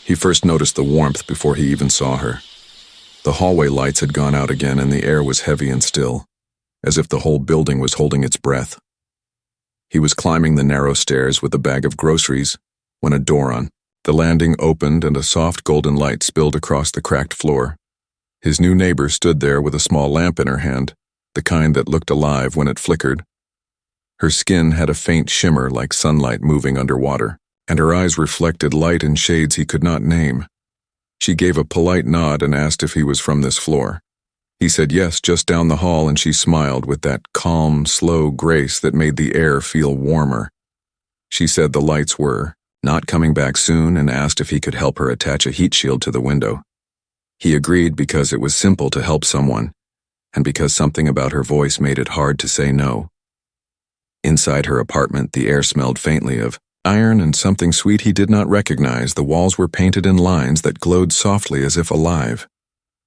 He first noticed the warmth before he even saw her. The hallway lights had gone out again and the air was heavy and still, as if the whole building was holding its breath. He was climbing the narrow stairs with a bag of groceries when a door on the landing opened and a soft golden light spilled across the cracked floor. His new neighbor stood there with a small lamp in her hand, the kind that looked alive when it flickered. Her skin had a faint shimmer like sunlight moving underwater, and her eyes reflected light in shades he could not name. She gave a polite nod and asked if he was from this floor. He said yes, just down the hall, and she smiled with that calm, slow grace that made the air feel warmer. She said the lights were not coming back soon and asked if he could help her attach a heat shield to the window. He agreed because it was simple to help someone, and because something about her voice made it hard to say no. Inside her apartment, the air smelled faintly of iron and something sweet he did not recognize. The walls were painted in lines that glowed softly as if alive.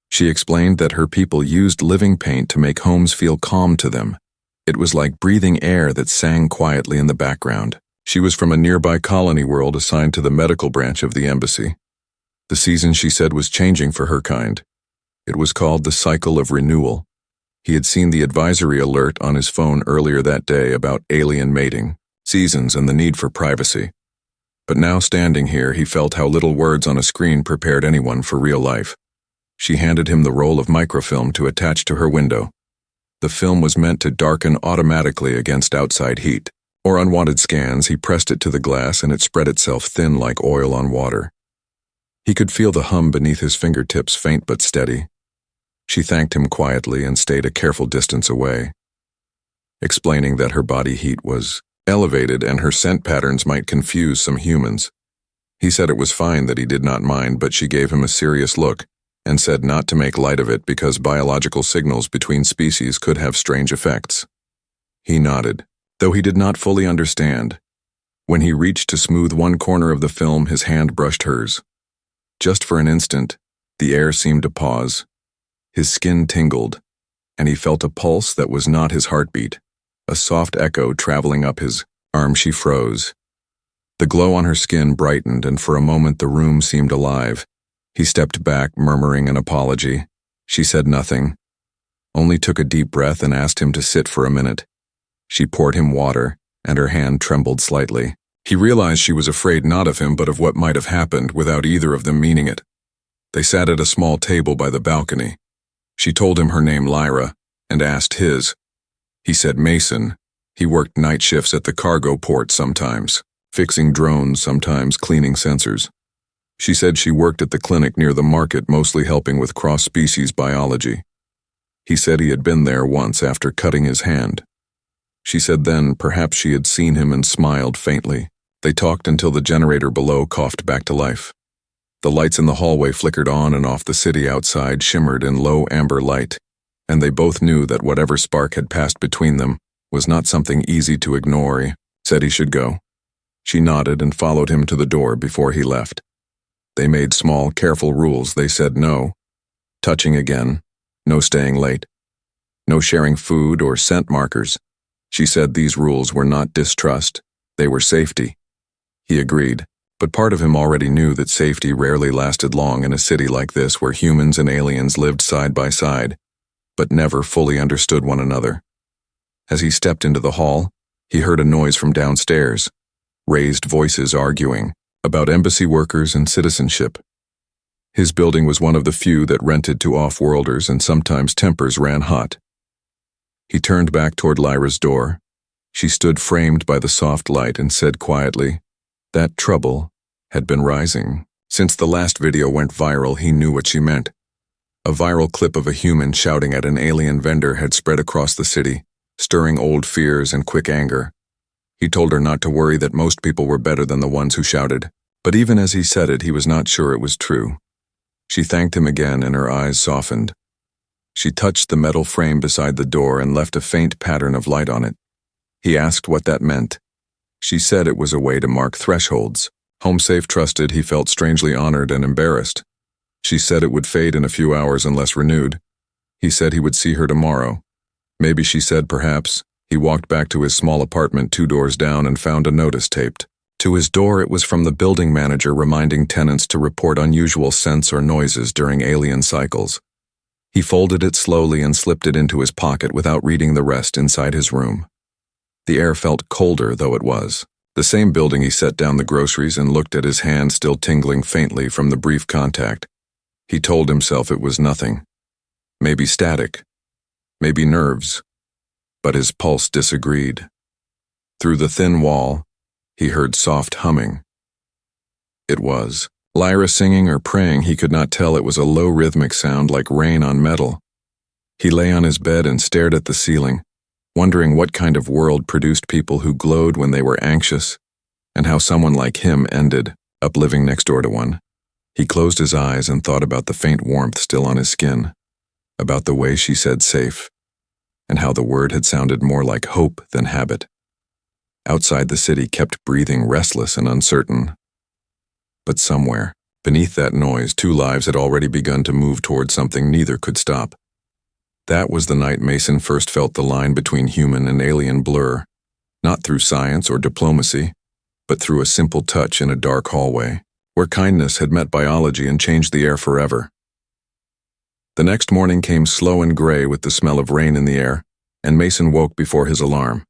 She explained that her people used living paint to make homes feel calm to them. It was like breathing air that sang quietly in the background. She was from a nearby colony world assigned to the medical branch of the embassy. The season, she said, was changing for her kind. It was called the cycle of renewal. He had seen the advisory alert on his phone earlier that day about alien mating, seasons, and the need for privacy. But now, standing here, he felt how little words on a screen prepared anyone for real life. She handed him the roll of microfilm to attach to her window. The film was meant to darken automatically against outside heat or unwanted scans. He pressed it to the glass and it spread itself thin like oil on water. He could feel the hum beneath his fingertips, faint but steady. She thanked him quietly and stayed a careful distance away, explaining that her body heat was elevated and her scent patterns might confuse some humans. He said it was fine, that he did not mind, but she gave him a serious look and said not to make light of it because biological signals between species could have strange effects. He nodded, though he did not fully understand. When he reached to smooth one corner of the film, his hand brushed hers. Just for an instant, the air seemed to pause. His skin tingled, and he felt a pulse that was not his heartbeat, a soft echo traveling up his arm. She froze. The glow on her skin brightened, and for a moment the room seemed alive. He stepped back, murmuring an apology. She said nothing, only took a deep breath and asked him to sit for a minute. She poured him water, and her hand trembled slightly. He realized she was afraid not of him but of what might have happened without either of them meaning it. They sat at a small table by the balcony. She told him her name, Lyra, and asked his. He said Mason. He worked night shifts at the cargo port sometimes, fixing drones, sometimes cleaning sensors. She said she worked at the clinic near the market, mostly helping with cross-species biology. He said he had been there once after cutting his hand. She said then perhaps she had seen him and smiled faintly. They talked until the generator below coughed back to life. The lights in the hallway flickered on and off. The city outside shimmered in low amber light, and they both knew that whatever spark had passed between them was not something easy to ignore. He said he should go. She nodded and followed him to the door before he left. They made small, careful rules. They said no touching again, no staying late, no sharing food or scent markers. She said these rules were not distrust, they were safety. He agreed, but part of him already knew that safety rarely lasted long in a city like this where humans and aliens lived side by side, but never fully understood one another. As he stepped into the hall, he heard a noise from downstairs, raised voices arguing about embassy workers and citizenship. His building was one of the few that rented to off-worlders, and sometimes tempers ran hot. He turned back toward Lyra's door. She stood framed by the soft light and said quietly that trouble had been rising. Since the last video went viral, he knew what she meant. A viral clip of a human shouting at an alien vendor had spread across the city, stirring old fears and quick anger. He told her not to worry, that most people were better than the ones who shouted, but even as he said it, he was not sure it was true. She thanked him again and her eyes softened. She touched the metal frame beside the door and left a faint pattern of light on it. He asked what that meant. She said it was a way to mark thresholds. Home safe, trusted. He felt strangely honored and embarrassed. She said it would fade in a few hours unless renewed. He said he would see her tomorrow. Maybe, she said, perhaps. He walked back to his small apartment 2 doors down and found a notice taped To his door, it was from the building manager reminding tenants to report unusual scents or noises during alien cycles. He folded it slowly and slipped it into his pocket without reading the rest inside his room. The air felt colder, though it was. The same building he set down the groceries and looked at his hand still tingling faintly from the brief contact. He told himself it was nothing. Maybe static. Maybe nerves. But his pulse disagreed. Through the thin wall, he heard soft humming. It was Lyra singing or praying. He could not tell. It was a low rhythmic sound like rain on metal. He lay on his bed and stared at the ceiling, wondering what kind of world produced people who glowed when they were anxious, and how someone like him ended up living next door to one. He closed his eyes and thought about the faint warmth still on his skin, about the way she said safe, and how the word had sounded more like hope than habit. Outside, the city kept breathing, restless and uncertain. But somewhere, beneath that noise, two lives had already begun to move toward something neither could stop. That was the night Mason first felt the line between human and alien blur, not through science or diplomacy, but through a simple touch in a dark hallway, where kindness had met biology and changed the air forever. The next morning came slow and gray with the smell of rain in the air, and Mason woke before his alarm.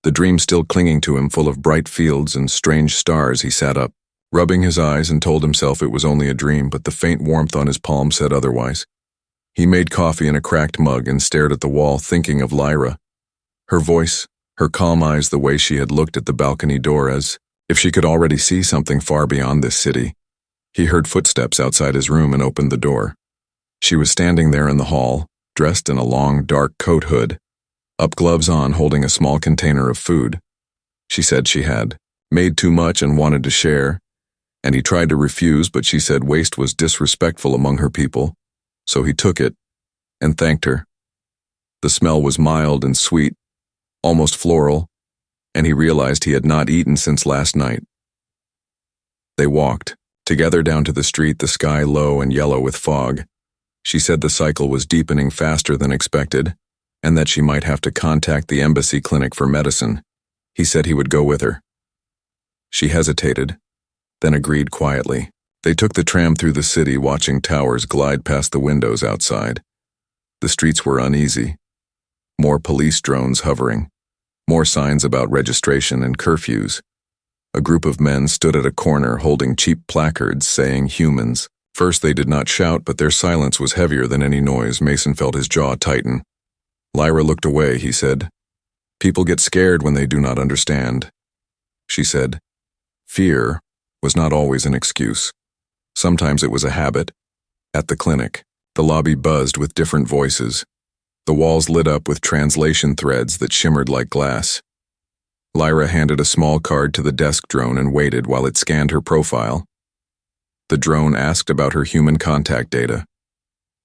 The dream still clinging to him, full of bright fields and strange stars. He sat up, rubbing his eyes, and told himself it was only a dream, but the faint warmth on his palm said otherwise. He made coffee in a cracked mug and stared at the wall, thinking of Lyra. Her voice, her calm eyes, the way she had looked at the balcony door, as if she could already see something far beyond this city. He heard footsteps outside his room and opened the door. She was standing there in the hall, dressed in a long, dark coat hood, up gloves on, holding a small container of food. She said she had made too much and wanted to share, and he tried to refuse, but she said waste was disrespectful among her people, so he took it and thanked her. The smell was mild and sweet, almost floral, and he realized he had not eaten since last night. They walked together down to the street, the sky low and yellow with fog. She said the cycle was deepening faster than expected, and that she might have to contact the embassy clinic for medicine. He said he would go with her. She hesitated, then agreed quietly. They took the tram through the city, watching towers glide past the windows outside. The streets were uneasy. More police drones hovering. More signs about registration and curfews. A group of men stood at a corner holding cheap placards saying humans. First they did not shout, but their silence was heavier than any noise. Mason felt his jaw tighten. Lyra looked away. He said, "People get scared when they do not understand." She said, "Fear was not always an excuse. Sometimes it was a habit." At the clinic, the lobby buzzed with different voices. The walls lit up with translation threads that shimmered like glass. Lyra handed a small card to the desk drone and waited while it scanned her profile. The drone asked about her human contact data.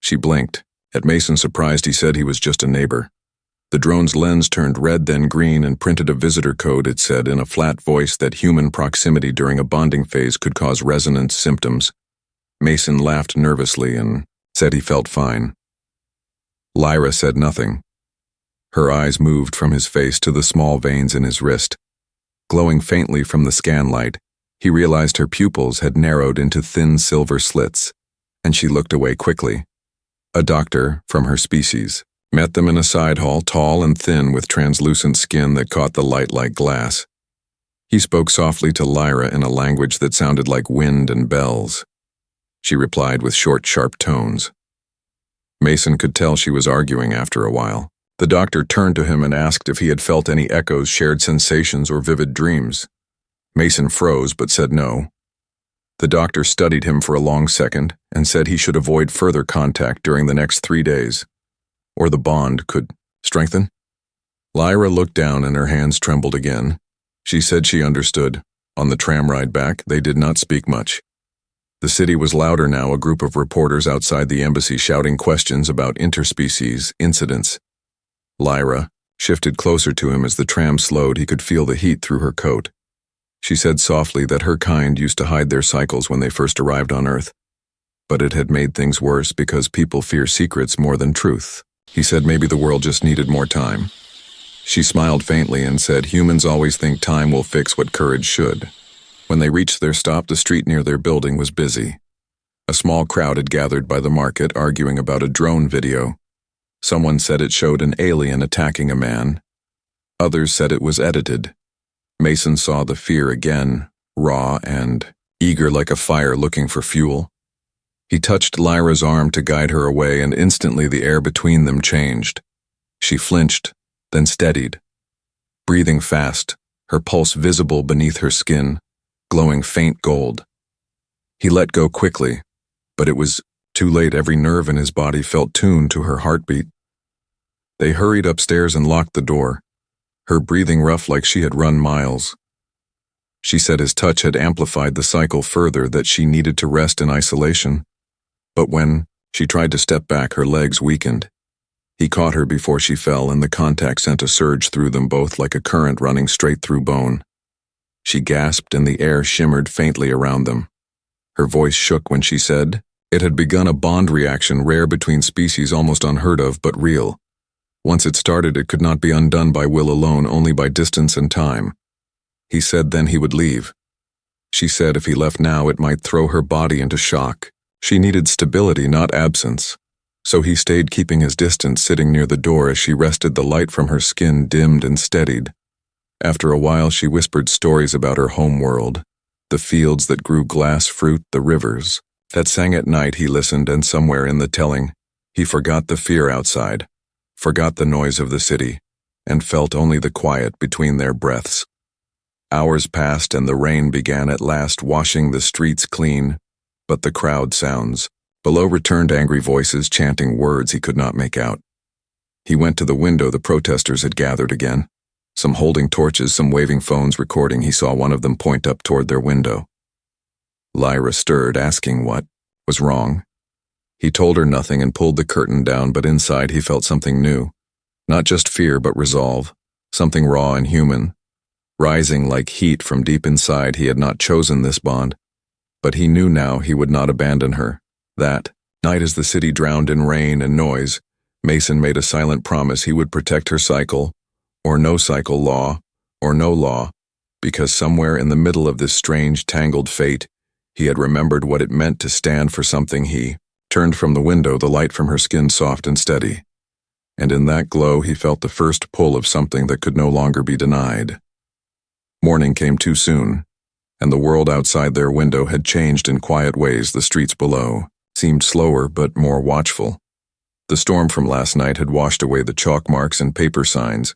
She blinked. At Mason, surprised, he said he was just a neighbor. The drone's lens turned red, then green, and printed a visitor code. It said in a flat voice that human proximity during a bonding phase could cause resonance symptoms. Mason laughed nervously and said he felt fine. Lyra said nothing. Her eyes moved from his face to the small veins in his wrist. Glowing faintly from the scan light, he realized her pupils had narrowed into thin silver slits, and she looked away quickly. A doctor from her species met them in a side hall, tall and thin with translucent skin that caught the light like glass. He spoke softly to Lyra in a language that sounded like wind and bells. She replied with short, sharp tones. Mason could tell she was arguing after a while. The doctor turned to him and asked if he had felt any echoes, shared sensations, or vivid dreams. Mason froze but said no. The doctor studied him for a long second and said he should avoid further contact during the next 3 days, or the bond could strengthen. Lyra looked down and her hands trembled again. She said she understood. On the tram ride back, they did not speak much. The city was louder now, a group of reporters outside the embassy shouting questions about interspecies incidents. Lyra shifted closer to him as the tram slowed. He could feel the heat through her coat. She said softly that her kind used to hide their cycles when they first arrived on Earth, but it had made things worse because people fear secrets more than truth. He said maybe the world just needed more time. She smiled faintly and said humans always think time will fix what courage should. When they reached their stop, the street near their building was busy. A small crowd had gathered by the market, arguing about a drone video. Someone said it showed an alien attacking a man. Others said it was edited. Mason saw the fear again, raw and eager like a fire looking for fuel. He touched Lyra's arm to guide her away, and instantly the air between them changed. She flinched, then steadied, breathing fast, her pulse visible beneath her skin, glowing faint gold. He let go quickly, but it was too late. Every nerve in his body felt tuned to her heartbeat. They hurried upstairs and locked the door, her breathing rough like she had run miles. She said his touch had amplified the cycle further, that she needed to rest in isolation. But when she tried to step back, her legs weakened. He caught her before she fell, and the contact sent a surge through them both like a current running straight through bone. She gasped, and the air shimmered faintly around them. Her voice shook when she said, it had begun a bond reaction rare between species, almost unheard of, but real. Once it started, it could not be undone by will alone, only by distance and time. He said then he would leave. She said if he left now, it might throw her body into shock. She needed stability, not absence. So he stayed, keeping his distance, sitting near the door as she rested. The light from her skin dimmed and steadied. After a while, she whispered stories about her home world, the fields that grew glass fruit, the rivers that sang at night. He listened, and somewhere in the telling, he forgot the fear outside, forgot the noise of the city, and felt only the quiet between their breaths. Hours passed, and the rain began at last, washing the streets clean. But the crowd sounds below returned, angry voices chanting words he could not make out. He went to the window. The protesters had gathered again, some holding torches, some waving phones, recording. He saw one of them point up toward their window. Lyra stirred, asking what was wrong. He told her nothing and pulled the curtain down, but inside he felt something new. Not just fear, but resolve, something raw and human, rising like heat from deep inside. He had not chosen this bond, but he knew now he would not abandon her. That night, as the city drowned in rain and noise, Mason made a silent promise he would protect her cycle, or no cycle, law, or no law, because somewhere in the middle of this strange, tangled fate, he had remembered what it meant to stand for something. He turned from the window, the light from her skin soft and steady, and in that glow he felt the first pull of something that could no longer be denied. Morning came too soon, and the world outside their window had changed in quiet ways. The streets below seemed slower but more watchful. The storm from last night had washed away the chalk marks and paper signs,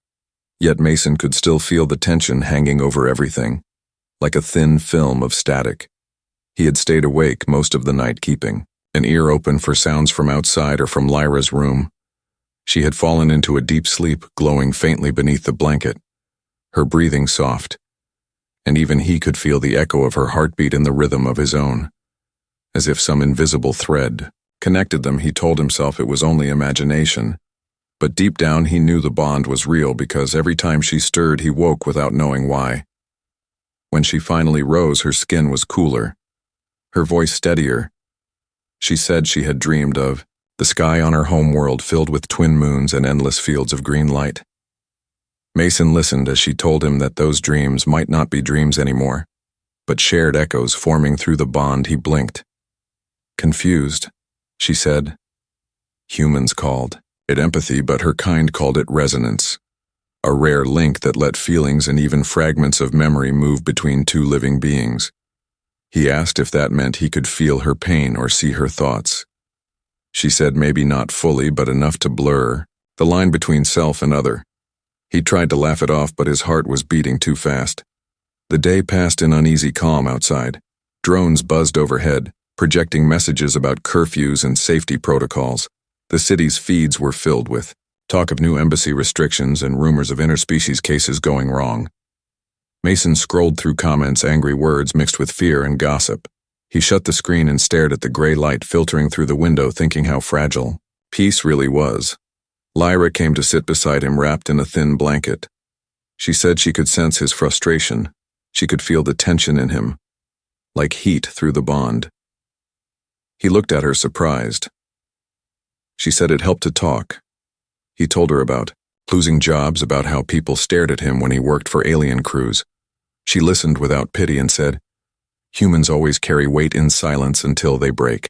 yet Mason could still feel the tension hanging over everything, like a thin film of static. He had stayed awake most of the night, keeping an ear open for sounds from outside or from Lyra's room. She had fallen into a deep sleep, glowing faintly beneath the blanket, her breathing soft, and even he could feel the echo of her heartbeat in the rhythm of his own, as if some invisible thread connected them. He told himself it was only imagination, but deep down he knew the bond was real, because every time she stirred he woke without knowing why. When she finally rose, her skin was cooler, her voice steadier. She said she had dreamed of the sky on her home world filled with twin moons and endless fields of green light. Mason listened as she told him that those dreams might not be dreams anymore, but shared echoes forming through the bond. He blinked. Confused, she said. Humans called it empathy, but her kind called it resonance, a rare link that let feelings and even fragments of memory move between two living beings. He asked if that meant he could feel her pain or see her thoughts. She said maybe not fully, but enough to blur the line between self and other. He tried to laugh it off, but his heart was beating too fast. The day passed in uneasy calm outside. Drones buzzed overhead, projecting messages about curfews and safety protocols. The city's feeds were filled with talk of new embassy restrictions and rumors of interspecies cases going wrong. Mason scrolled through comments, angry words mixed with fear and gossip. He shut the screen and stared at the gray light filtering through the window, thinking how fragile peace really was. Lyra came to sit beside him, wrapped in a thin blanket. She said she could sense his frustration. She could feel the tension in him, like heat through the bond. He looked at her, surprised. She said it helped to talk. He told her about losing jobs, about how people stared at him when he worked for alien crews. She listened without pity and said, Humans always carry weight in silence until they break.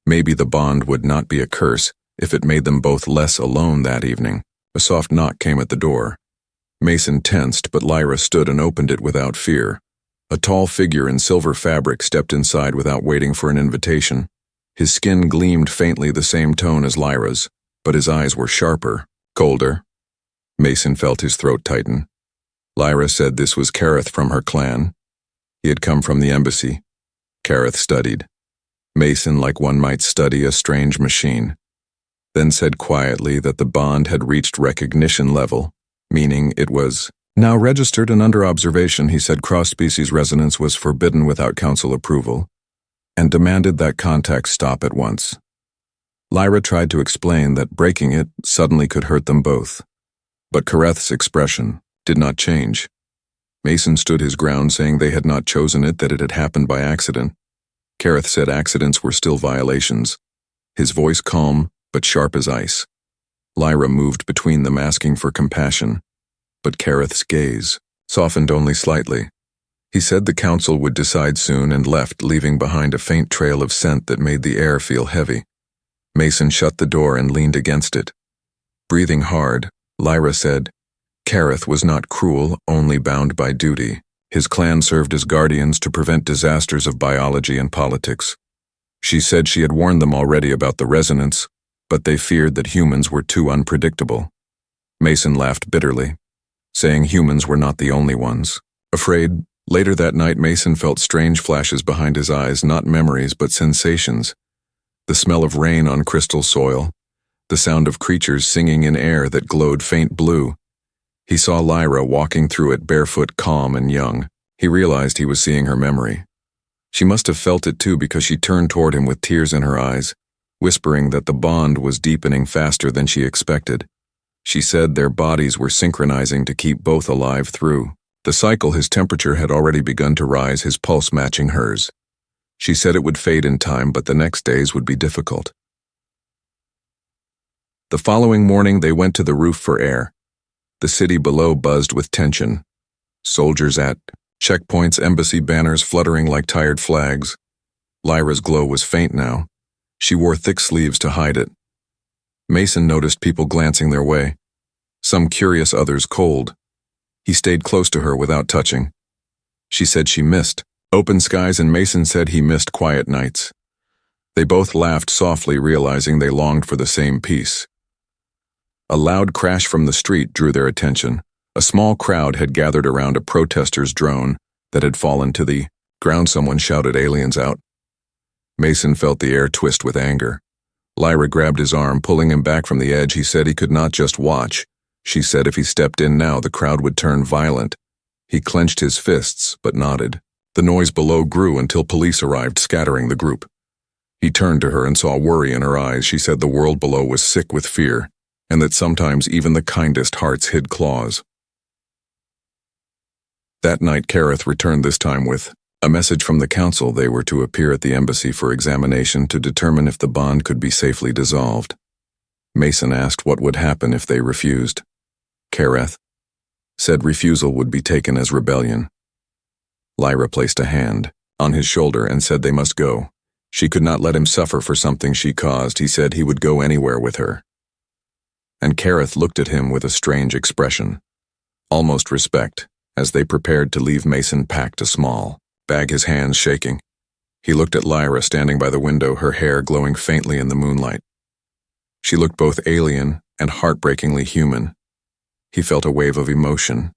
Maybe the bond would not be a curse if it made them both less alone that evening. A soft knock came at the door. Mason tensed, but Lyra stood and opened it without fear. A tall figure in silver fabric stepped inside without waiting for an invitation. His skin gleamed faintly the same tone as Lyra's, but his eyes were sharper, colder. Mason felt his throat tighten. Lyra said this was Kareth from her clan. He had come from the embassy. Kareth studied. Mason, like one might study a strange machine, then said quietly that the bond had reached recognition level, meaning it was now registered and under observation. He said cross-species resonance was forbidden without council approval, and demanded that contact stop at once. Lyra tried to explain that breaking it suddenly could hurt them both, but Kareth's expression did not change. Mason stood his ground, saying they had not chosen it, that it had happened by accident. Kareth said accidents were still violations, his voice calm but sharp as ice. Lyra moved between them, asking for compassion, but Kareth's gaze softened only slightly. He said the council would decide soon and left, leaving behind a faint trail of scent that made the air feel heavy. Mason shut the door and leaned against it. Breathing hard, Lyra said, Kareth was not cruel, only bound by duty. His clan served as guardians to prevent disasters of biology and politics. She said she had warned them already about the resonance, but they feared that humans were too unpredictable. Mason laughed bitterly, saying humans were not the only ones. Afraid, later that night Mason felt strange flashes behind his eyes, not memories but sensations. The smell of rain on crystal soil, the sound of creatures singing in air that glowed faint blue. He saw Lyra walking through it barefoot, calm and young. He realized he was seeing her memory. She must have felt it too, because she turned toward him with tears in her eyes, whispering that the bond was deepening faster than she expected. She said their bodies were synchronizing to keep both alive through the cycle. His temperature had already begun to rise, his pulse matching hers. She said it would fade in time, but the next days would be difficult. The following morning they went to the roof for air. The city below buzzed with tension. Soldiers at checkpoints, embassy banners fluttering like tired flags. Lyra's glow was faint now. She wore thick sleeves to hide it. Mason noticed people glancing their way, some curious, others cold. He stayed close to her without touching. She said she missed open skies, and Mason said he missed quiet nights. They both laughed softly, realizing they longed for the same peace. A loud crash from the street drew their attention. A small crowd had gathered around a protester's drone that had fallen to the ground. Someone shouted, "Aliens out." Mason felt the air twist with anger. Lyra grabbed his arm, pulling him back from the edge. He said he could not just watch. She said if he stepped in now, the crowd would turn violent. He clenched his fists, but nodded. The noise below grew until police arrived, scattering the group. He turned to her and saw worry in her eyes. She said the world below was sick with fear, and that sometimes even the kindest hearts hid claws. That night Kareth returned, this time with a message from the council. They were to appear at the embassy for examination to determine if the bond could be safely dissolved. Mason asked what would happen if they refused. Kareth said refusal would be taken as rebellion. Lyra placed a hand on his shoulder and said they must go. She could not let him suffer for something she caused. He said he would go anywhere with her. And Kareth looked at him with a strange expression, almost respect, as they prepared to leave. Mason packed a small bag, his hands shaking. He looked at Lyra standing by the window, her hair glowing faintly in the moonlight. She looked both alien and heartbreakingly human. He felt a wave of emotion,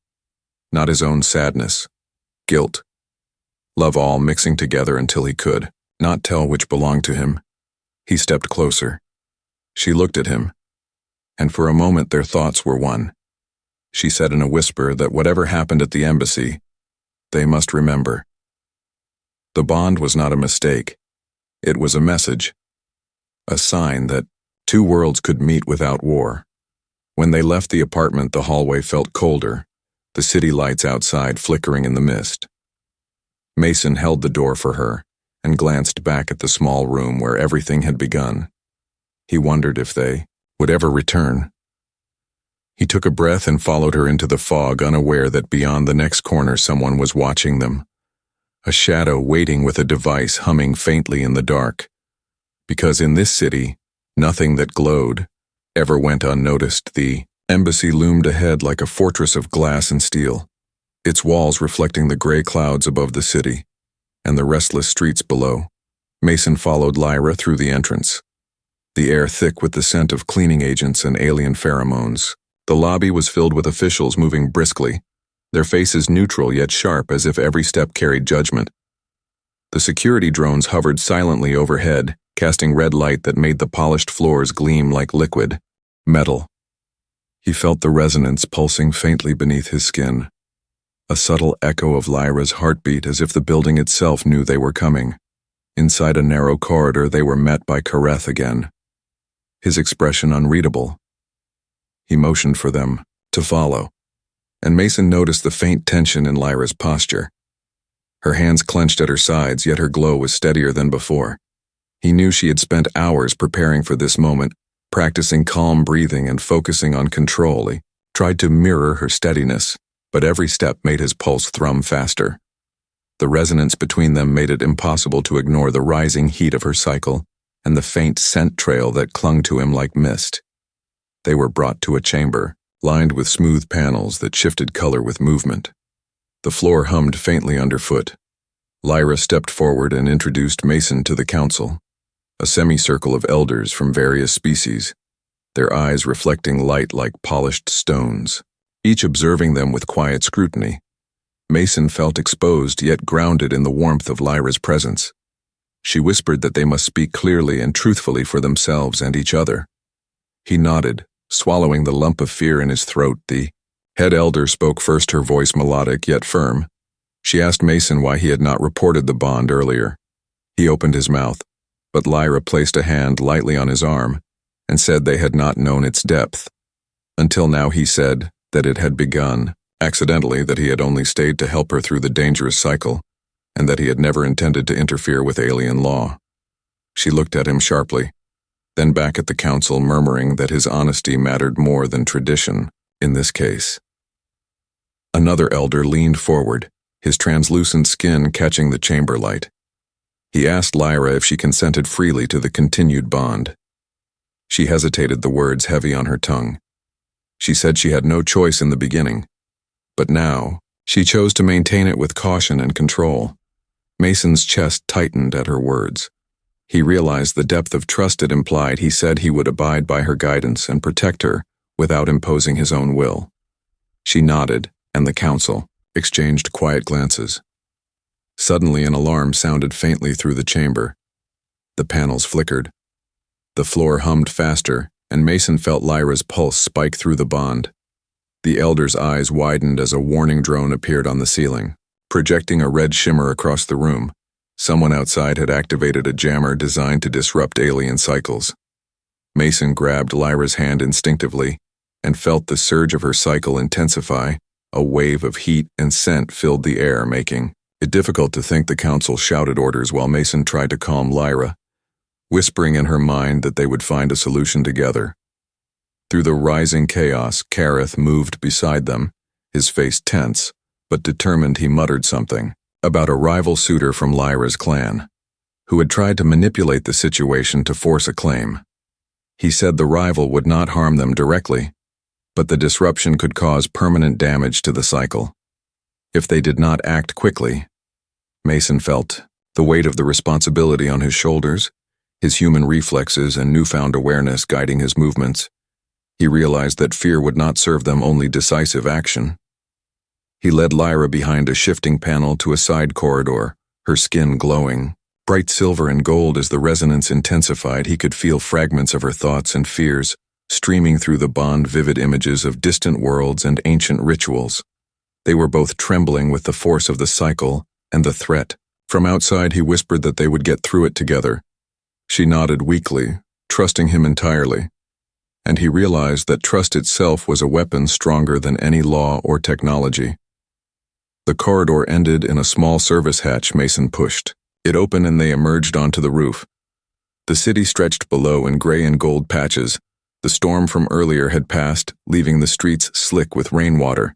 not his own sadness, guilt, love, all mixing together until he could not tell which belonged to him. He stepped closer. She looked at him, and for a moment their thoughts were one. She said in a whisper that whatever happened at the embassy, they must remember. The bond was not a mistake. It was a message, a sign that two worlds could meet without war. When they left the apartment, the hallway felt colder, the city lights outside flickering in the mist. Mason held the door for her and glanced back at the small room where everything had begun. He wondered if they would ever return. He took a breath and followed her into the fog, unaware that beyond the next corner someone was watching them. a shadow waiting with a device humming faintly in the dark. Because in this city, nothing that glowed ever went unnoticed. The embassy loomed ahead like a fortress of glass and steel, its walls reflecting the gray clouds above the city and the restless streets below. Mason followed Lyra through the entrance, the air thick with the scent of cleaning agents and alien pheromones. The lobby was filled with officials moving briskly, their faces neutral yet sharp as if every step carried judgment. The security drones hovered silently overhead, casting red light that made the polished floors gleam like liquid metal. He felt the resonance pulsing faintly beneath his skin, a subtle echo of Lyra's heartbeat, as if the building itself knew they were coming. Inside a narrow corridor, they were met by Kareth again, his expression unreadable. He motioned for them to follow, and Mason noticed the faint tension in Lyra's posture. Her hands clenched at her sides, yet her glow was steadier than before. He knew she had spent hours preparing for this moment, practicing calm breathing and focusing on control. He tried to mirror her steadiness, but every step made his pulse thrum faster. The resonance between them made it impossible to ignore the rising heat of her cycle and the faint scent trail that clung to him like mist. They were brought to a chamber, lined with smooth panels that shifted color with movement. The floor hummed faintly underfoot. Lyra stepped forward and introduced Mason to the council, a semicircle of elders from various species, their eyes reflecting light like polished stones, each observing them with quiet scrutiny. Mason felt exposed yet grounded in the warmth of Lyra's presence. She whispered that they must speak clearly and truthfully for themselves and each other. He nodded, swallowing the lump of fear in his throat. The head elder spoke first, her voice melodic yet firm. She asked Mason why he had not reported the bond earlier. He opened his mouth, but Lyra placed a hand lightly on his arm and said they had not known its depth. Until now, he said, that it had begun, accidentally, that he had only stayed to help her through the dangerous cycle, and that he had never intended to interfere with alien law. She looked at him sharply, then back at the council, murmuring that his honesty mattered more than tradition in this case. Another elder leaned forward, his translucent skin catching the chamber light. He asked Lyra if she consented freely to the continued bond. She hesitated, the words heavy on her tongue. She said she had no choice in the beginning, but now she chose to maintain it with caution and control. Mason's chest tightened at her words. He realized the depth of trust it implied. He said he would abide by her guidance and protect her without imposing his own will. She nodded, and the council exchanged quiet glances. Suddenly, an alarm sounded faintly through the chamber. The panels flickered. The floor hummed faster, and Mason felt Lyra's pulse spike through the bond. The elder's eyes widened as a warning drone appeared on the ceiling, projecting a red shimmer across the room. Someone outside had activated a jammer designed to disrupt alien cycles. Mason grabbed Lyra's hand instinctively and felt the surge of her cycle intensify. A wave of heat and scent filled the air, making it difficult to think. The council shouted orders while Mason tried to calm Lyra, whispering in her mind that they would find a solution together. Through the rising chaos, Kareth moved beside them, his face tense, but determined. He muttered something about a rival suitor from Lyra's clan, who had tried to manipulate the situation to force a claim. He said the rival would not harm them directly, but the disruption could cause permanent damage to the cycle if they did not act quickly. Mason felt the weight of the responsibility on his shoulders, his human reflexes and newfound awareness guiding his movements. He realized that fear would not serve them, only decisive action. He led Lyra behind a shifting panel to a side corridor, her skin glowing, bright silver and gold. As the resonance intensified, he could feel fragments of her thoughts and fears streaming through the bond, vivid images of distant worlds and ancient rituals. They were both trembling with the force of the cycle and the threat. From outside, he whispered that they would get through it together. She nodded weakly, trusting him entirely, and he realized that trust itself was a weapon stronger than any law or technology. The corridor ended in a small service hatch Mason pushed. It opened and they emerged onto the roof. The city stretched below in gray and gold patches. The storm from earlier had passed, leaving the streets slick with rainwater,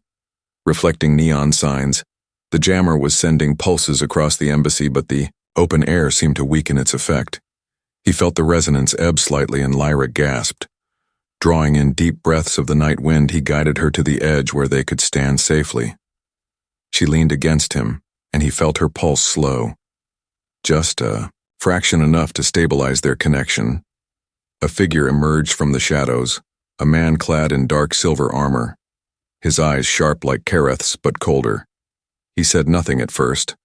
reflecting neon signs, The jammer was sending pulses across the embassy, but the open air seemed to weaken its effect. He felt the resonance ebb slightly, and Lyra gasped. Drawing in deep breaths of the night wind, he guided her to the edge where they could stand safely. She leaned against him, and he felt her pulse slow. Just a fraction enough to stabilize their connection. A figure emerged from the shadows, a man clad in dark silver armor, his eyes sharp like Kareth's but colder. He said nothing at first,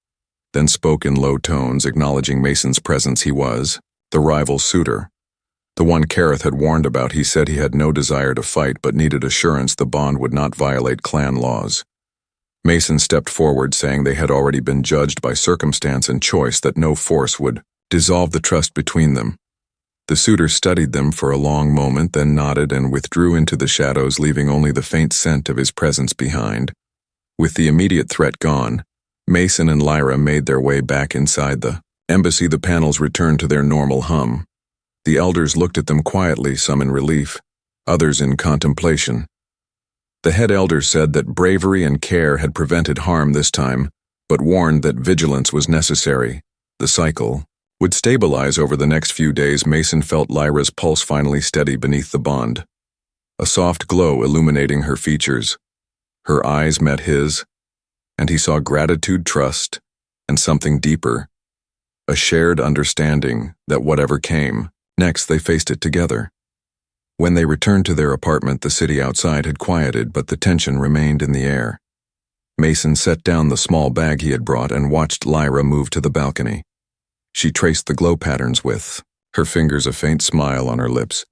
then spoke in low tones, acknowledging Mason's presence. He was the rival suitor. The one Kareth had warned about. He said he had no desire to fight but needed assurance the bond would not violate clan laws. Mason stepped forward, saying they had already been judged by circumstance and choice, that no force would dissolve the trust between them. The suitor studied them for a long moment, then nodded and withdrew into the shadows, leaving only the faint scent of his presence behind. With the immediate threat gone, Mason and Lyra made their way back inside the embassy. The panels returned to their normal hum. The elders looked at them quietly, some in relief, others in contemplation. The head elder said that bravery and care had prevented harm this time, but warned that vigilance was necessary. The cycle would stabilize over the next few days. Mason felt Lyra's pulse finally steady beneath the bond, a soft glow illuminating her features. Her eyes met his, and he saw gratitude, trust, and something deeper, a shared understanding that whatever came next, they faced it together. When they returned to their apartment, the city outside had quieted, but the tension remained in the air. Mason set down the small bag he had brought and watched Lyra move to the balcony. She traced the glow patterns with her fingers, a faint smile on her lips.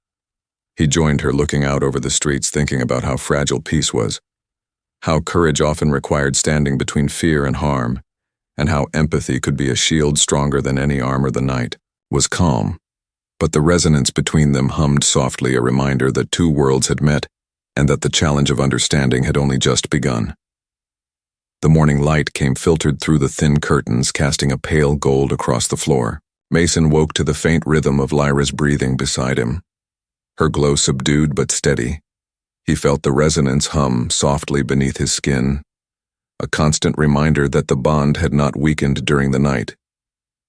He joined her, looking out over the streets, thinking about how fragile peace was, how courage often required standing between fear and harm, and how empathy could be a shield stronger than any armor. The night was calm, but the resonance between them hummed softly, a reminder that two worlds had met and that the challenge of understanding had only just begun. The morning light came filtered through the thin curtains, casting a pale gold across the floor. Mason woke to the faint rhythm of Lyra's breathing beside him, her glow subdued but steady. He felt the resonance hum softly beneath his skin, a constant reminder that the bond had not weakened during the night.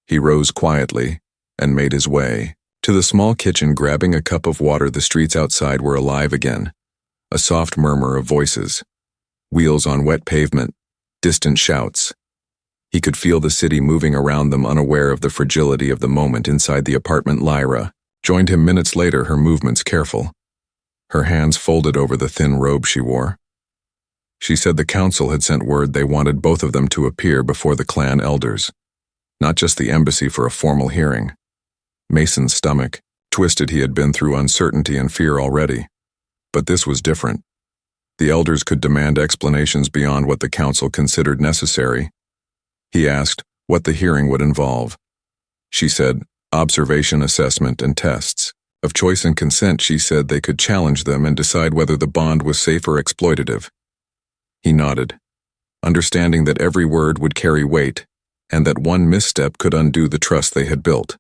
He rose quietly and made his way to the small kitchen, grabbing a cup of water. The streets outside were alive again, a soft murmur of voices, wheels on wet pavement, distant shouts. He could feel the city moving around them, unaware of the fragility of the moment. Inside the apartment, Lyra joined him minutes later, her movements careful, her hands folded over the thin robe she wore. She said the council had sent word they wanted both of them to appear before the clan elders, not just the embassy, for a formal hearing. Mason's stomach twisted. He had been through uncertainty and fear already, but this was different. The elders could demand explanations beyond what the council considered necessary. He asked what the hearing would involve. She said observation, assessment, and tests. Of choice and consent, she said they could challenge them and decide whether the bond was safe or exploitative. He nodded, understanding that every word would carry weight, and that one misstep could undo the trust they had built.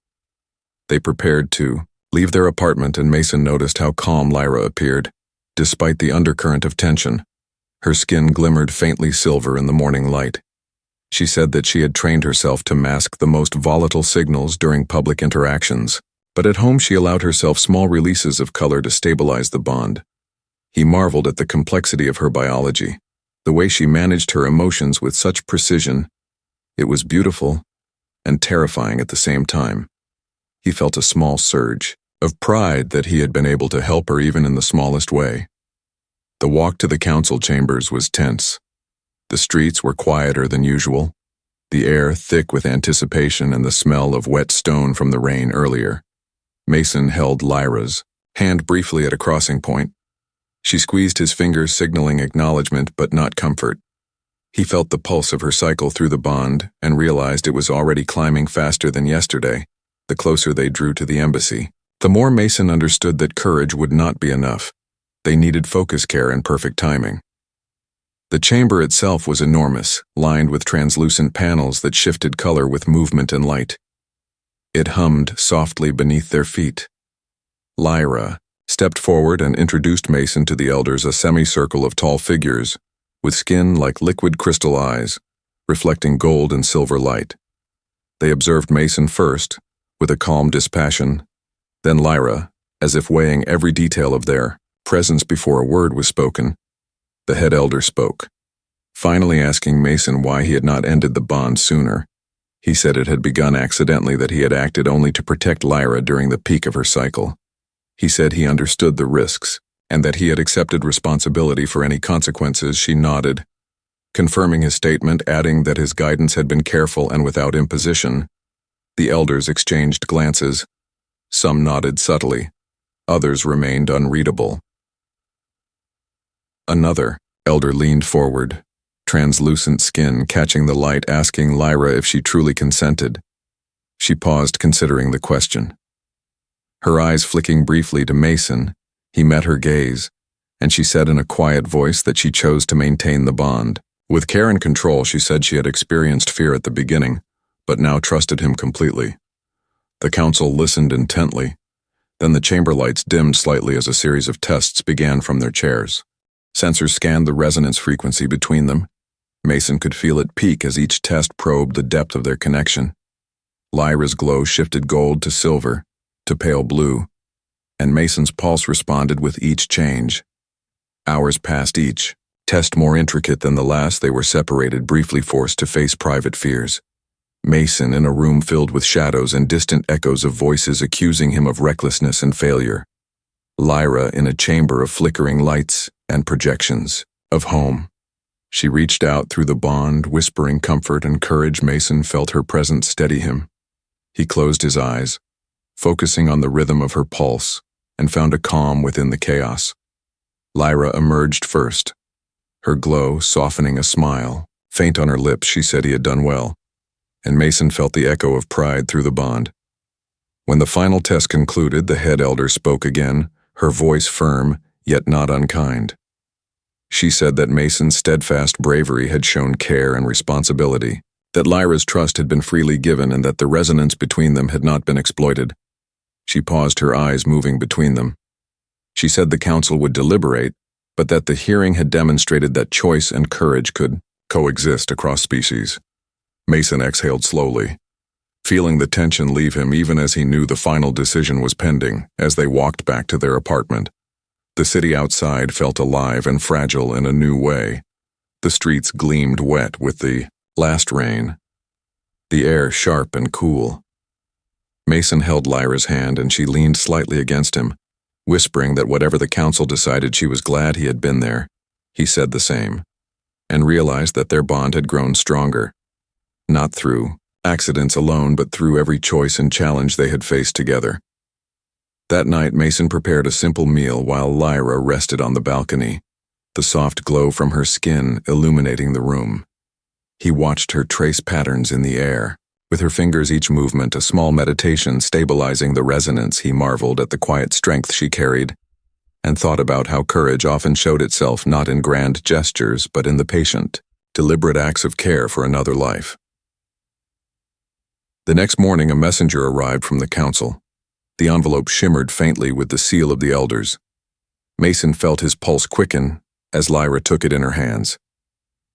They prepared to leave their apartment, and Mason noticed how calm Lyra appeared, despite the undercurrent of tension. Her skin glimmered faintly silver in the morning light. She said that she had trained herself to mask the most volatile signals during public interactions, but at home she allowed herself small releases of color to stabilize the bond. He marveled at the complexity of her biology, the way she managed her emotions with such precision. It was beautiful and terrifying at the same time. He felt a small surge of pride that he had been able to help her even in the smallest way. The walk to the council chambers was tense. The streets were quieter than usual, the air thick with anticipation and the smell of wet stone from the rain earlier. Mason held Lyra's hand briefly at a crossing point. She squeezed his fingers, signaling acknowledgement but not comfort. He felt the pulse of her cycle through the bond and realized it was already climbing faster than yesterday. The closer they drew to the embassy, the more Mason understood that courage would not be enough. They needed focus, care, and perfect timing. The chamber itself was enormous, lined with translucent panels that shifted color with movement and light. It hummed softly beneath their feet. Lyra stepped forward and introduced Mason to the elders, a semicircle of tall figures, with skin like liquid crystal eyes, reflecting gold and silver light. They observed Mason first, with a calm dispassion, then Lyra, as if weighing every detail of their presence before a word was spoken. The head elder spoke, finally asking Mason why he had not ended the bond sooner. He said it had begun accidentally, that he had acted only to protect Lyra during the peak of her cycle. He said he understood the risks, and that he had accepted responsibility for any consequences. She nodded, confirming his statement, adding that his guidance had been careful and without imposition. The elders exchanged glances. Some nodded subtly. Others remained unreadable. Another elder leaned forward, translucent skin catching the light, asking Lyra if she truly consented. She paused, considering the question. Her eyes flicking briefly to Mason, he met her gaze, and she said in a quiet voice that she chose to maintain the bond. With care and control, she said she had experienced fear at the beginning, but now trusted him completely. The council listened intently. Then the chamber lights dimmed slightly as a series of tests began from their chairs. Sensors scanned the resonance frequency between them. Mason could feel it peak as each test probed the depth of their connection. Lyra's glow shifted gold to silver, to pale blue, and Mason's pulse responded with each change. Hours passed, each test more intricate than the last. They were separated, briefly forced to face private fears. Mason in a room filled with shadows and distant echoes of voices accusing him of recklessness and failure. Lyra in a chamber of flickering lights and projections of home. She reached out through the bond, whispering comfort and courage. Mason felt her presence steady him. He closed his eyes, focusing on the rhythm of her pulse, and found a calm within the chaos. Lyra emerged first, her glow softening a smile. Faint on her lips, she said he had done well, and Mason felt the echo of pride through the bond. When the final test concluded, the head elder spoke again, her voice firm, yet not unkind. She said that Mason's steadfast bravery had shown care and responsibility, that Lyra's trust had been freely given, and that the resonance between them had not been exploited. She paused, her eyes moving between them. She said the council would deliberate, but that the hearing had demonstrated that choice and courage could coexist across species. Mason exhaled slowly, feeling the tension leave him even as he knew the final decision was pending. As they walked back to their apartment, the city outside felt alive and fragile in a new way. The streets gleamed wet with the last rain, the air sharp and cool. Mason held Lyra's hand, and she leaned slightly against him, whispering that whatever the council decided, she was glad he had been there. He said the same, and realized that their bond had grown stronger, not through accidents alone, but through every choice and challenge they had faced together. That night, Mason prepared a simple meal while Lyra rested on the balcony, the soft glow from her skin illuminating the room. He watched her trace patterns in the air, with her fingers each movement a small meditation stabilizing the resonance. He marveled at the quiet strength she carried, and thought about how courage often showed itself not in grand gestures, but in the patient, deliberate acts of care for another life. The next morning, a messenger arrived from the council. The envelope shimmered faintly with the seal of the elders. Mason felt his pulse quicken as Lyra took it in her hands.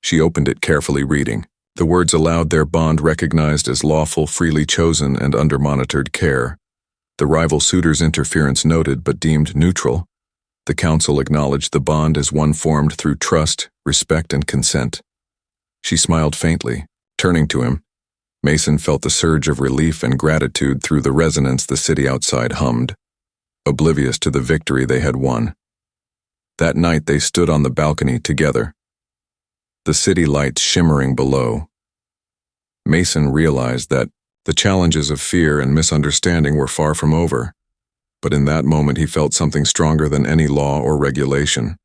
She opened it carefully, reading. The words aloud, their bond recognized as lawful, freely chosen, and under monitored care. The rival suitor's interference noted but deemed neutral. The council acknowledged the bond as one formed through trust, respect, and consent. She smiled faintly, turning to him. Mason felt the surge of relief and gratitude through the resonance. The city outside hummed, oblivious to the victory they had won. That night they stood on the balcony together, the city lights shimmering below. Mason realized that the challenges of fear and misunderstanding were far from over, but in that moment he felt something stronger than any law or regulation,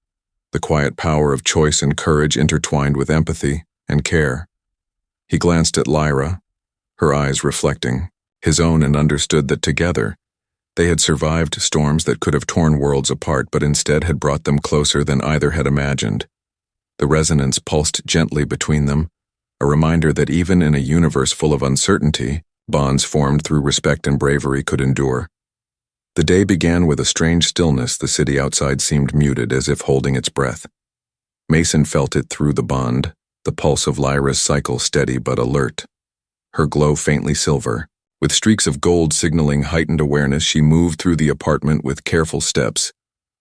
the quiet power of choice and courage intertwined with empathy and care. He glanced at Lyra, her eyes reflecting his own, and understood that together they had survived storms that could have torn worlds apart, but instead had brought them closer than either had imagined. The resonance pulsed gently between them, a reminder that even in a universe full of uncertainty, bonds formed through respect and bravery could endure. The day began with a strange stillness. The city outside seemed muted, as if holding its breath. Mason felt it through the bond, the pulse of Lyra's cycle steady but alert, her glow faintly silver. With streaks of gold signaling heightened awareness, she moved through the apartment with careful steps,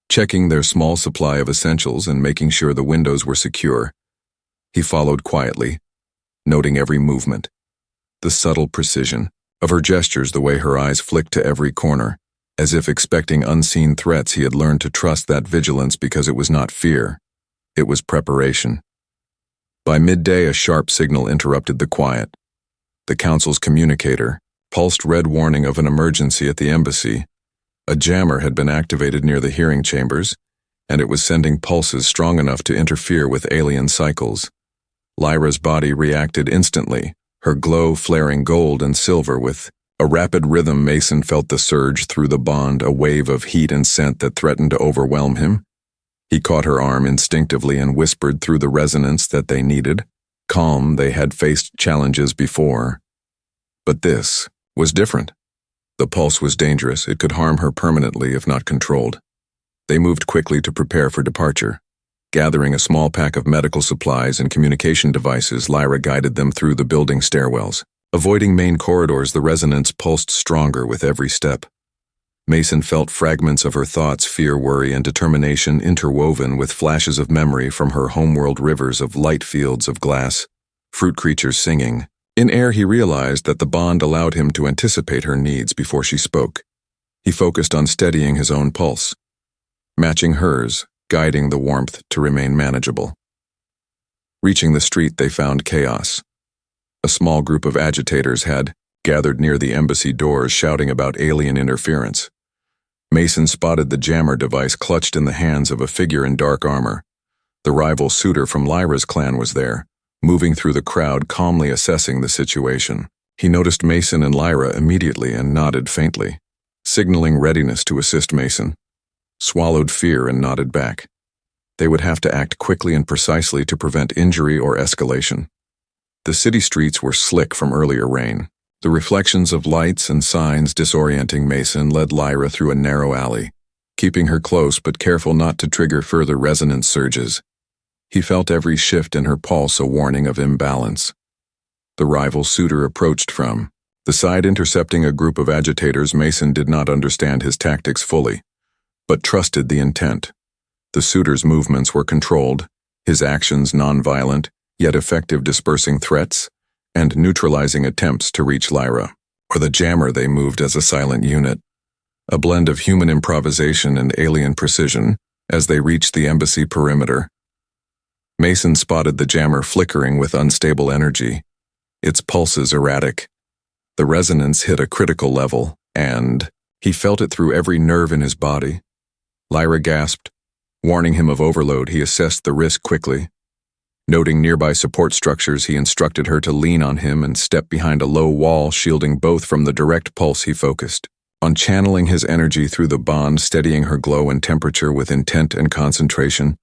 checking their small supply of essentials and making sure the windows were secure. He followed quietly, noting every movement, the subtle precision of her gestures, the way her eyes flicked to every corner. As if expecting unseen threats, he had learned to trust that vigilance because it was not fear, it was preparation. By midday, a sharp signal interrupted the quiet. The council's communicator pulsed red warning of an emergency at the embassy. A jammer had been activated near the hearing chambers, and it was sending pulses strong enough to interfere with alien cycles. Lyra's body reacted instantly, her glow flaring gold and silver with a rapid rhythm. Mason felt the surge through the bond, a wave of heat and scent that threatened to overwhelm him. He caught her arm instinctively and whispered through the resonance that they needed calm. They had faced challenges before, but this was different. The pulse was dangerous. It could harm her permanently if not controlled. They moved quickly to prepare for departure. Gathering a small pack of medical supplies and communication devices, Lyra guided them through the building stairwells. Avoiding main corridors, the resonance pulsed stronger with every step. Mason felt fragments of her thoughts, fear, worry, and determination interwoven with flashes of memory from her homeworld, rivers of light, fields of glass, fruit creatures singing. In air, he realized that the bond allowed him to anticipate her needs before she spoke. He focused on steadying his own pulse, matching hers, guiding the warmth to remain manageable. Reaching the street, they found chaos. A small group of agitators had gathered near the embassy doors, shouting about alien interference. Mason spotted the jammer device clutched in the hands of a figure in dark armor. The rival suitor from Lyra's clan was there, moving through the crowd, calmly assessing the situation. He noticed Mason and Lyra immediately and nodded faintly, signaling readiness to assist. Mason swallowed fear and nodded back. They would have to act quickly and precisely to prevent injury or escalation. The city streets were slick from earlier rain. The reflections of lights and signs disorienting Mason led Lyra through a narrow alley, keeping her close but careful not to trigger further resonance surges. He felt every shift in her pulse a warning of imbalance. The rival suitor approached from the side, intercepting a group of agitators. Mason did not understand his tactics fully, but trusted the intent. The suitor's movements were controlled, his actions non-violent, yet effective, dispersing threats and neutralizing attempts to reach Lyra or the jammer. They moved as a silent unit, a blend of human improvisation and alien precision. As they reached the embassy perimeter, Mason spotted the jammer flickering with unstable energy, its pulses erratic. The resonance hit a critical level, and he felt it through every nerve in his body. Lyra gasped, warning him of overload. He assessed the risk quickly. Noting nearby support structures, he instructed her to lean on him and step behind a low wall, shielding both from the direct pulse. He focused on channeling his energy through the bond, steadying her glow and temperature with intent and concentration.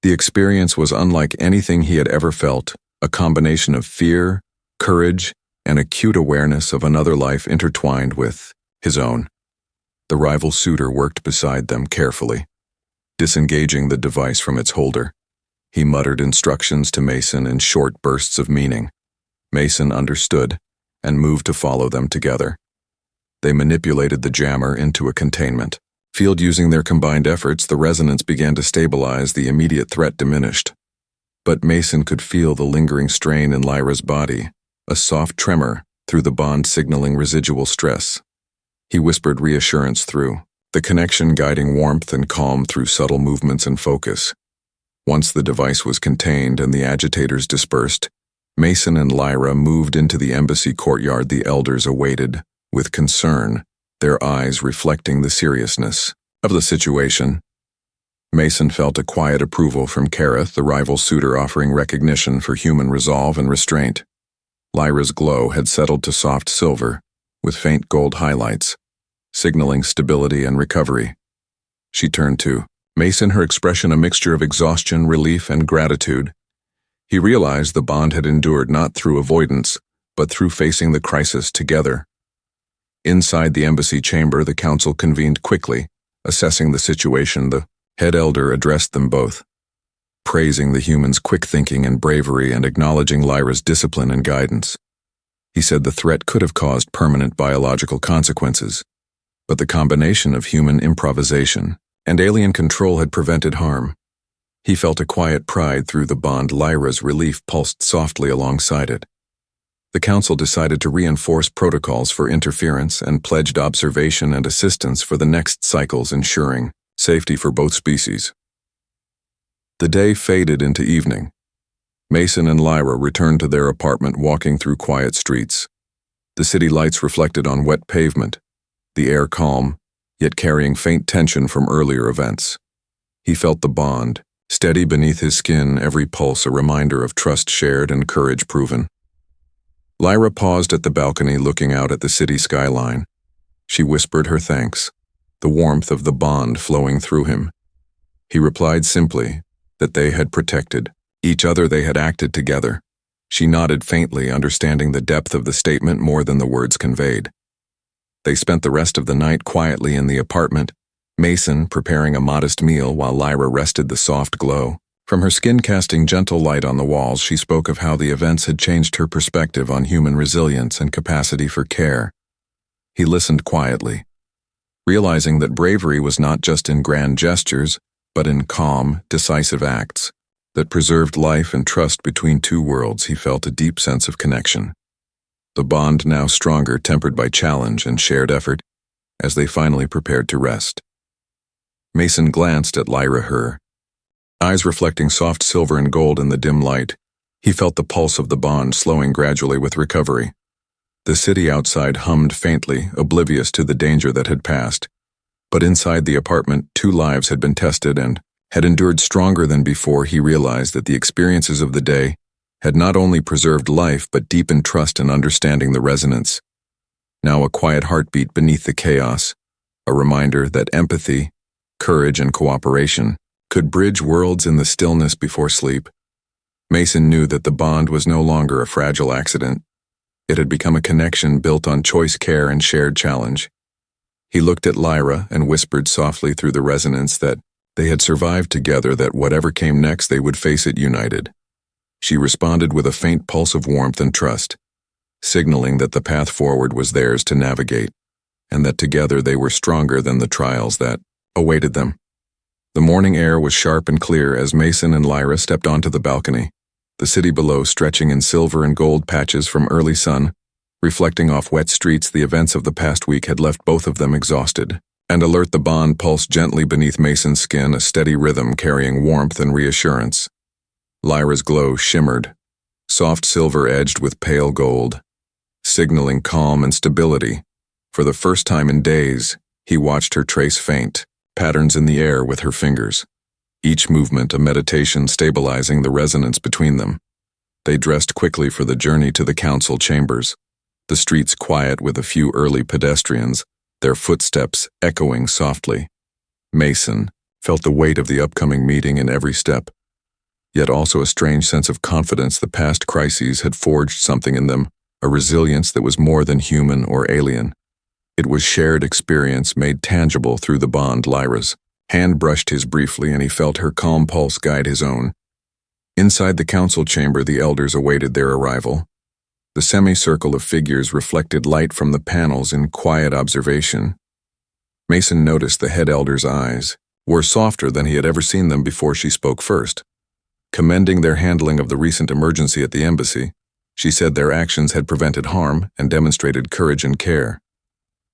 The experience was unlike anything he had ever felt, a combination of fear, courage, and acute awareness of another life intertwined with his own. The rival suitor worked beside them carefully, disengaging the device from its holder. He muttered instructions to Mason in short bursts of meaning. Mason understood and moved to follow them together. They manipulated the jammer into a containment field. Using their combined efforts, the resonance began to stabilize. The immediate threat diminished. But Mason could feel the lingering strain in Lyra's body, a soft tremor through the bond signaling residual stress. He whispered reassurance through the connection, guiding warmth and calm through subtle movements and focus. Once the device was contained and the agitators dispersed, Mason and Lyra moved into the embassy courtyard. The elders awaited with concern, their eyes reflecting the seriousness of the situation. Mason felt a quiet approval from Kareth, the rival suitor, offering recognition for human resolve and restraint. Lyra's glow had settled to soft silver, with faint gold highlights, signaling stability and recovery. She turned to Mason, her expression a mixture of exhaustion, relief, and gratitude. He realized the bond had endured not through avoidance, but through facing the crisis together. Inside the embassy chamber, the council convened quickly, assessing the situation. The head elder addressed them both. praising the human's quick thinking and bravery and acknowledging Lyra's discipline and guidance. He said the threat could have caused permanent biological consequences, but the combination of human improvisation and alien control had prevented harm. He felt a quiet pride through the bond. Lyra's relief pulsed softly alongside it. The Council decided to reinforce protocols for interference and pledged observation and assistance for the next cycles, ensuring safety for both species. The day faded into evening. Mason and Lyra returned to their apartment, walking through quiet streets. The city lights reflected on wet pavement, the air calm, yet carrying faint tension from earlier events. He felt the bond, steady beneath his skin, every pulse a reminder of trust shared and courage proven. Lyra paused at the balcony, looking out at the city skyline. She whispered her thanks, the warmth of the bond flowing through him. He replied simply that they had protected each other, they had acted together. She nodded faintly, understanding the depth of the statement more than the words conveyed. They spent the rest of the night quietly in the apartment, Mason preparing a modest meal while Lyra rested, the soft glow from her skin casting gentle light on the walls. She spoke of how the events had changed her perspective on human resilience and capacity for care. He listened quietly, realizing that bravery was not just in grand gestures, but in calm, decisive acts that preserved life and trust between two worlds. He felt a deep sense of connection. The bond now stronger, tempered by challenge and shared effort, as they finally prepared to rest. Mason glanced at Lyra, her eyes reflecting soft silver and gold in the dim light. He felt the pulse of the bond slowing gradually with recovery. The city outside hummed faintly, oblivious to the danger that had passed. But inside the apartment, two lives had been tested and had endured stronger than before. He realized that the experiences of the day had not only preserved life but deepened trust and understanding. The resonance, now a quiet heartbeat beneath the chaos, a reminder that empathy, courage, and cooperation could bridge worlds in the stillness before sleep. Mason knew that the bond was no longer a fragile accident. It had become a connection built on choice, care, and shared challenge. He looked at Lyra and whispered softly through the resonance that they had survived together, that whatever came next they would face it united. She responded with a faint pulse of warmth and trust, signaling that the path forward was theirs to navigate, and that together they were stronger than the trials that awaited them. The morning air was sharp and clear as Mason and Lyra stepped onto the balcony, the city below stretching in silver and gold patches from early sun, reflecting off wet streets. The events of the past week had left both of them exhausted and alert. The bond pulsed gently beneath Mason's skin, a steady rhythm carrying warmth and reassurance. Lyra's glow shimmered, soft silver edged with pale gold, signaling calm and stability. For the first time in days, he watched her trace faint patterns in the air with her fingers, each movement a meditation, stabilizing the resonance between them. They dressed quickly for the journey to the council chambers, the streets quiet with a few early pedestrians, their footsteps echoing softly. Mason felt the weight of the upcoming meeting in every step, yet also a strange sense of confidence. The past crises had forged something in them, a resilience that was more than human or alien. It was shared experience made tangible through the bond. Lyra's hand brushed his briefly, and he felt her calm pulse guide his own. Inside the council chamber, the elders awaited their arrival. The semicircle of figures reflected light from the panels in quiet observation. Mason noticed the head elder's eyes were softer than he had ever seen them before. She spoke first, commending their handling of the recent emergency at the embassy. She said their actions had prevented harm and demonstrated courage and care.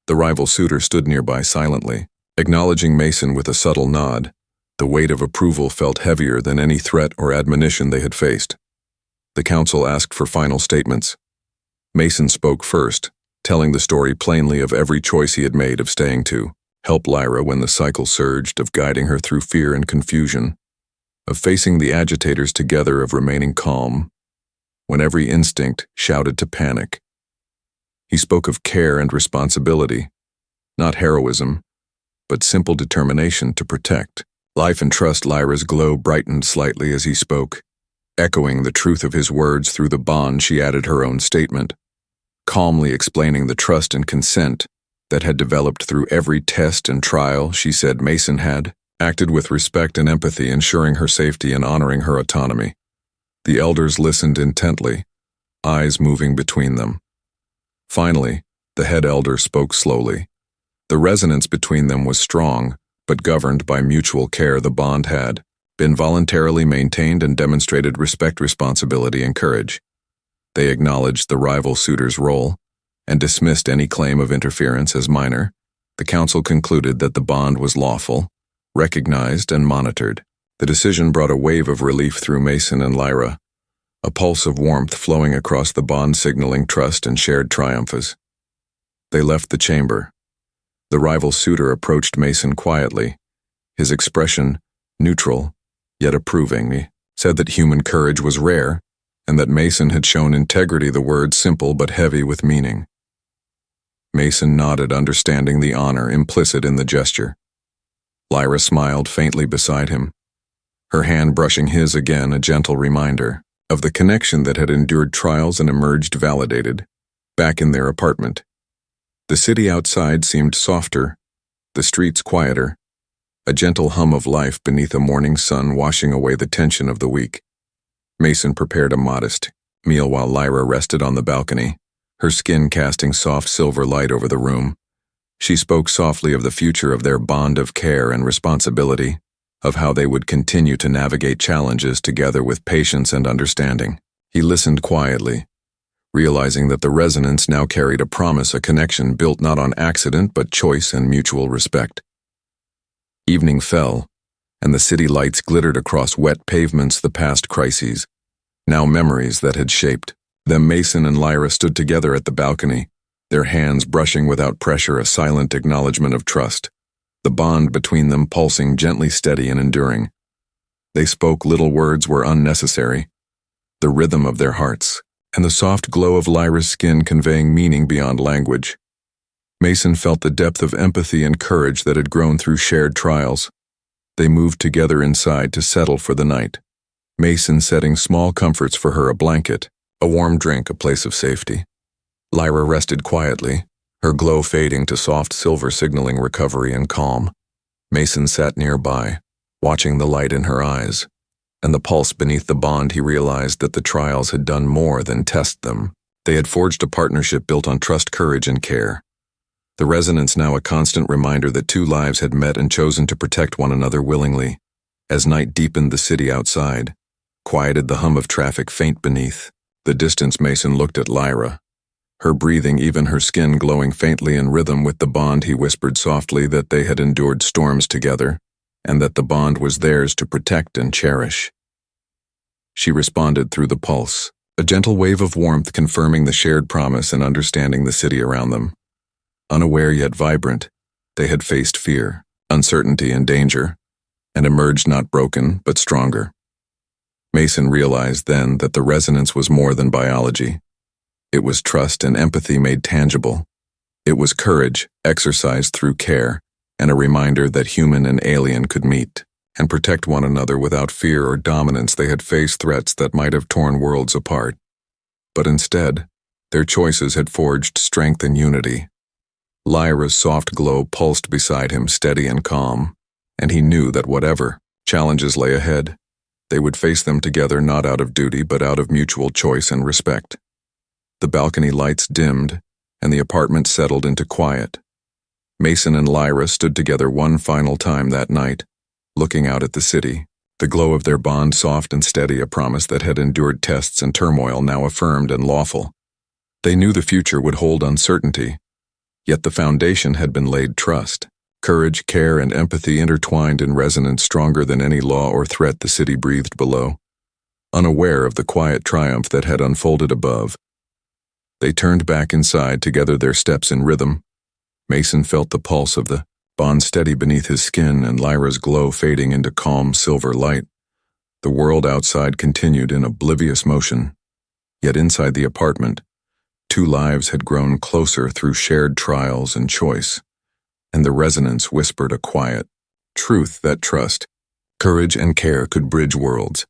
The rival suitor stood nearby silently, acknowledging Mason with a subtle nod. The weight of approval felt heavier than any threat or admonition they had faced. The council asked for final statements. Mason spoke first, telling the story plainly of every choice he had made, of staying to help Lyra when the cycle surged, of guiding her through fear and confusion, of facing the agitators together, of remaining calm when every instinct shouted to panic. He spoke of care and responsibility, not heroism, but simple determination to protect life and trust. Lyra's glow brightened slightly as he spoke, echoing the truth of his words through the bond. She added her own statement, calmly explaining the trust and consent that had developed through every test and trial. She said Mason had acted with respect and empathy, ensuring her safety and honoring her autonomy. The elders listened intently, eyes moving between them. Finally, the head elder spoke slowly. The resonance between them was strong, but governed by mutual care. The bond had been voluntarily maintained and demonstrated respect, responsibility, and courage. They acknowledged the rival suitor's role and dismissed any claim of interference as minor. The council concluded that the bond was lawful, recognized, and monitored. The decision brought a wave of relief through Mason and Lyra, a pulse of warmth flowing across the bond, signaling trust and shared triumphs. They left the chamber. The rival suitor approached Mason quietly, his expression neutral, yet approving. He said that human courage was rare, and that Mason had shown integrity, the words simple but heavy with meaning. Mason nodded, understanding the honor implicit in the gesture. Lyra smiled faintly beside him, her hand brushing his again, a gentle reminder of the connection that had endured trials and emerged validated. Back in their apartment, the city outside seemed softer, the streets quieter, a gentle hum of life beneath a morning sun washing away the tension of the week. Mason prepared a modest meal while Lyra rested on the balcony, her skin casting soft silver light over the room. She spoke softly of the future, of their bond of care and responsibility, of how they would continue to navigate challenges together with patience and understanding. He listened quietly, realizing that the resonance now carried a promise, a connection built not on accident but choice and mutual respect. Evening fell, and the city lights glittered across wet pavements, the past crises, now memories that had shaped them. Mason and Lyra stood together at the balcony, their hands brushing without pressure, a silent acknowledgement of trust, the bond between them pulsing gently, steady and enduring. They spoke little, words were unnecessary, the rhythm of their hearts, and the soft glow of Lyra's skin conveying meaning beyond language. Mason felt the depth of empathy and courage that had grown through shared trials. They moved together inside to settle for the night, Mason setting small comforts for her, a blanket, a warm drink, a place of safety. Lyra rested quietly, her glow fading to soft silver, signaling recovery and calm. Mason sat nearby, watching the light in her eyes, and the pulse beneath the bond. He realized that the trials had done more than test them. They had forged a partnership built on trust, courage, and care. The resonance now a constant reminder that two lives had met and chosen to protect one another willingly. As night deepened, the city outside quieted, the hum of traffic faint beneath the distance. Mason looked at Lyra, her breathing, even her skin glowing faintly in rhythm with the bond. He whispered softly that they had endured storms together, and that the bond was theirs to protect and cherish. She responded through the pulse, a gentle wave of warmth confirming the shared promise and understanding. The city around them, unaware yet vibrant, they had faced fear, uncertainty, and danger, and emerged not broken but stronger. Mason realized then that the resonance was more than biology. It was trust and empathy made tangible. It was courage exercised through care, and a reminder that human and alien could meet and protect one another without fear or dominance. They had faced threats that might have torn worlds apart, but instead, their choices had forged strength and unity. Lyra's soft glow pulsed beside him, steady and calm, and he knew that whatever challenges lay ahead, they would face them together, not out of duty but out of mutual choice and respect. The balcony lights dimmed, and the apartment settled into quiet. Mason and Lyra stood together one final time that night, looking out at the city, the glow of their bond soft and steady, a promise that had endured tests and turmoil, now affirmed and lawful. They knew the future would hold uncertainty, yet the foundation had been laid: trust, courage, care, and empathy intertwined in resonance stronger than any law or threat. The city breathed below, unaware of the quiet triumph that had unfolded above. They turned back inside together, their steps in rhythm. Mason felt the pulse of the bond steady beneath his skin, and Lyra's glow fading into calm silver light. The world outside continued in oblivious motion, yet inside the apartment, two lives had grown closer through shared trials and choice, and the resonance whispered a quiet truth that trust, courage, and care could bridge worlds.